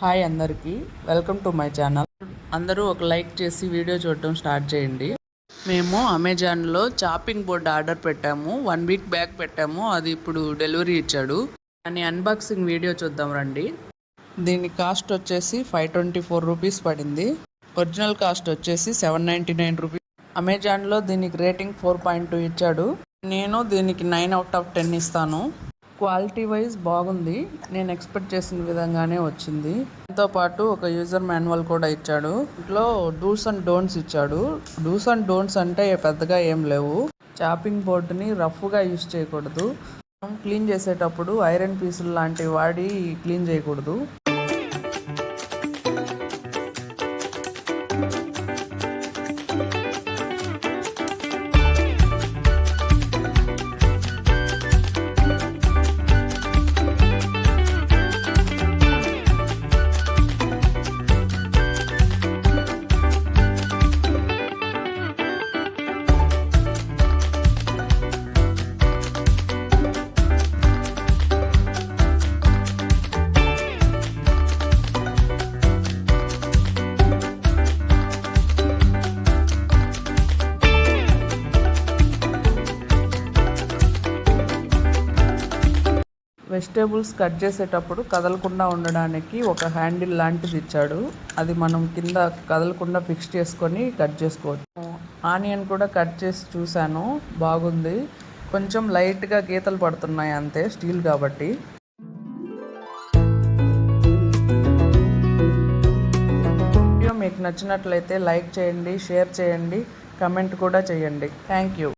Hi అందరికీ, welcome to my channel. అందరూ ఒక లైక్ చేసి వీడియో చూడటం స్టార్ట్ చేయండి. మేము అమెజాన్లో చాపింగ్ బోర్డ్ ఆర్డర్ పెట్టాము. 1 వీక్ బ్యాక్ పెట్టాము. అది ఇప్పుడు డెలివరీ ఇచ్చాడు. దాని అన్బాక్సింగ్ వీడియో చూద్దాం రండి. దీని కాస్ట్ వచ్చేసి 524 రూపీస్ పడింది. ఒరిజినల్ కాస్ట్ వచ్చేసి 799 రూపీస్. అమెజాన్లో దీనికి రేటింగ్ 4.2 ఇచ్చాడు. నేను దీనికి 9/10 ఇస్తాను. క్వాలిటీ వైజ్ బాగుంది. నేను ఎక్స్పెక్ట్ చేసిన విధంగానే వచ్చింది. దాంతో పాటు ఒక యూజర్ మాన్యువల్ కూడా ఇచ్చాడు. ఇంట్లో డూస్ అండ్ డోంట్స్ ఇచ్చాడు. డూస్ అండ్ డోంట్స్ అంటే పెద్దగా ఏం లేవు. చాపింగ్ బోర్డుని రఫ్గా యూజ్ చేయకూడదు. క్లీన్ చేసేటప్పుడు ఐరన్ పీసులు లాంటివి వాడి క్లీన్ చేయకూడదు. వెజిటేబుల్స్ కట్ చేసేటప్పుడు కదలకుండా ఉండడానికి ఒక హ్యాండిల్ లాంటిది ఇచ్చాడు. అది మనం కింద కదలకుండా ఫిక్స్ చేసుకొని కట్ చేసుకోవచ్చు. ఆనియన్ కూడా కట్ చేసి చూశాను, బాగుంది. కొంచెం లైట్గా గీతలు పడుతున్నాయి అంతే, స్టీల్ కాబట్టి. వీడియో మీకు నచ్చినట్లయితే లైక్ చేయండి, షేర్ చేయండి, కమెంట్ కూడా చేయండి. Thank you.